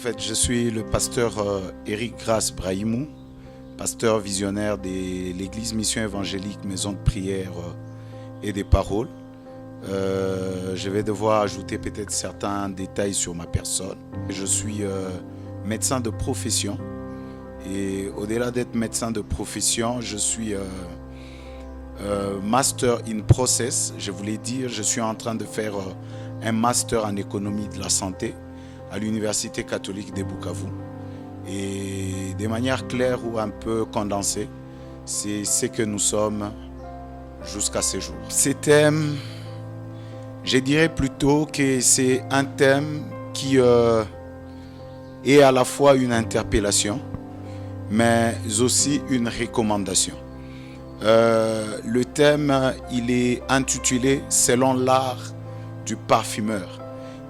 fait, je suis le pasteur Éric Grace Brahimou, pasteur visionnaire de l'église Mission Évangélique, Maison de Prière et des Paroles. Je vais devoir ajouter peut-être certains détails sur ma personne. Je suis médecin de profession et au-delà d'être médecin de profession, je suis master in process. Je voulais dire, je suis en train de faire un master en économie de la santé à l'Université catholique de Bukavu. Et de manière claire ou un peu condensée, c'est ce que nous sommes jusqu'à ce jour. Ce thème, je dirais plutôt que c'est un thème qui est à la fois une interpellation, mais aussi une recommandation. Le thème, il est intitulé « Selon l'art du parfumeur ».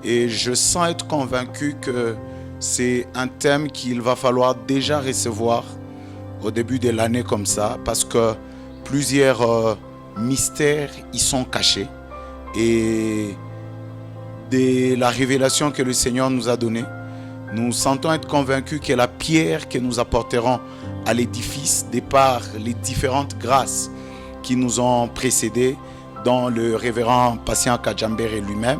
Et je sens être convaincu que c'est un thème qu'il va falloir déjà recevoir au début de l'année comme ça, parce que plusieurs mystères y sont cachés. Et de la révélation que le Seigneur nous a donnée, nous sentons être convaincus que la pierre que nous apporterons à l'édifice, de par les différentes grâces qui nous ont précédés, dont le révérend Patient Kajambere lui-même,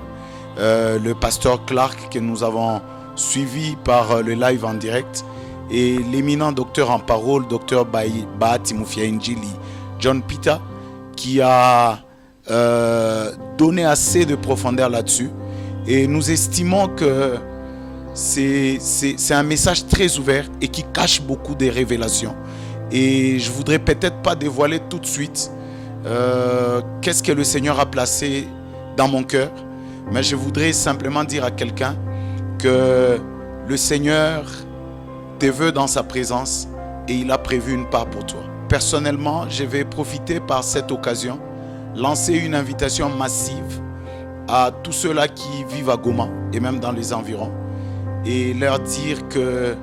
le pasteur Clark que nous avons suivi par le live en direct, et l'éminent docteur en parole, docteur Bahati Moufiainjili, John Peter, qui a donné assez de profondeur là-dessus. Et nous estimons que c'est un message très ouvert et qui cache beaucoup de révélations. Et je ne voudrais peut-être pas dévoiler tout de suite qu'est-ce que le Seigneur a placé dans mon cœur, mais je voudrais simplement dire à quelqu'un que le Seigneur te veut dans sa présence et il a prévu une part pour toi. Personnellement, je vais profiter par cette occasion, lancer une invitation massive à tous ceux-là qui vivent à Goma et même dans les environs, et leur dire que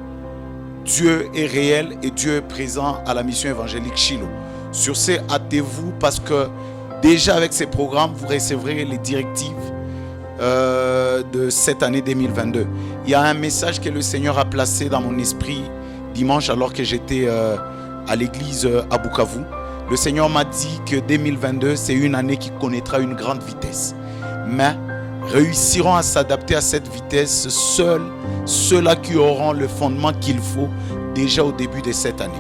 Dieu est réel et Dieu est présent à la mission évangélique Shiloh. Sur ce, hâtez-vous, parce que déjà avec ces programmes, vous recevrez les directives de cette année 2022. Il y a un message que le Seigneur a placé dans mon esprit dimanche alors que j'étais à l'église à Bukavu. Le Seigneur m'a dit que 2022, c'est une année qui connaîtra une grande vitesse. Mais réussiront à s'adapter à cette vitesse seuls ceux-là qui auront le fondement qu'il faut déjà au début de cette année.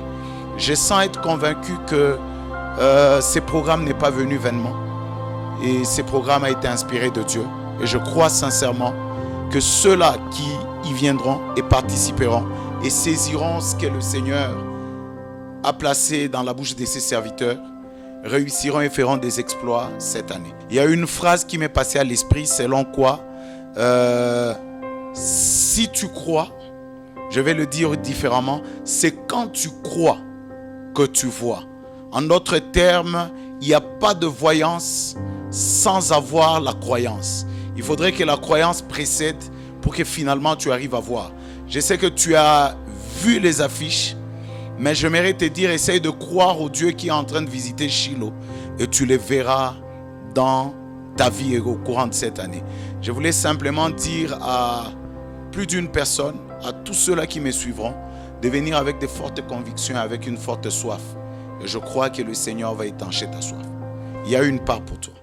Je sens être convaincu que ce programme n'est pas venu vainement. Et ce programme a été inspiré de Dieu. Et je crois sincèrement que ceux-là qui y viendront et participeront et saisiront ce que le Seigneur a placé dans la bouche de ses serviteurs réussiront et feront des exploits cette année. Il y a une phrase qui m'est passée à l'esprit selon quoi si tu crois, je vais le dire différemment, c'est quand tu crois que tu vois. En d'autres termes, il n'y a pas de voyance sans avoir la croyance. Il faudrait que la croyance précède pour que finalement tu arrives à voir. Je sais que tu as vu les affiches, mais j'aimerais te dire, essaye de croire au Dieu qui est en train de visiter Shiloh et tu les verras dans ta vie et au courant de cette année. Je voulais simplement dire à plus d'une personne, à tous ceux-là qui me suivront, de venir avec de fortes convictions, avec une forte soif. Et je crois que le Seigneur va étancher ta soif. Il y a une part pour toi.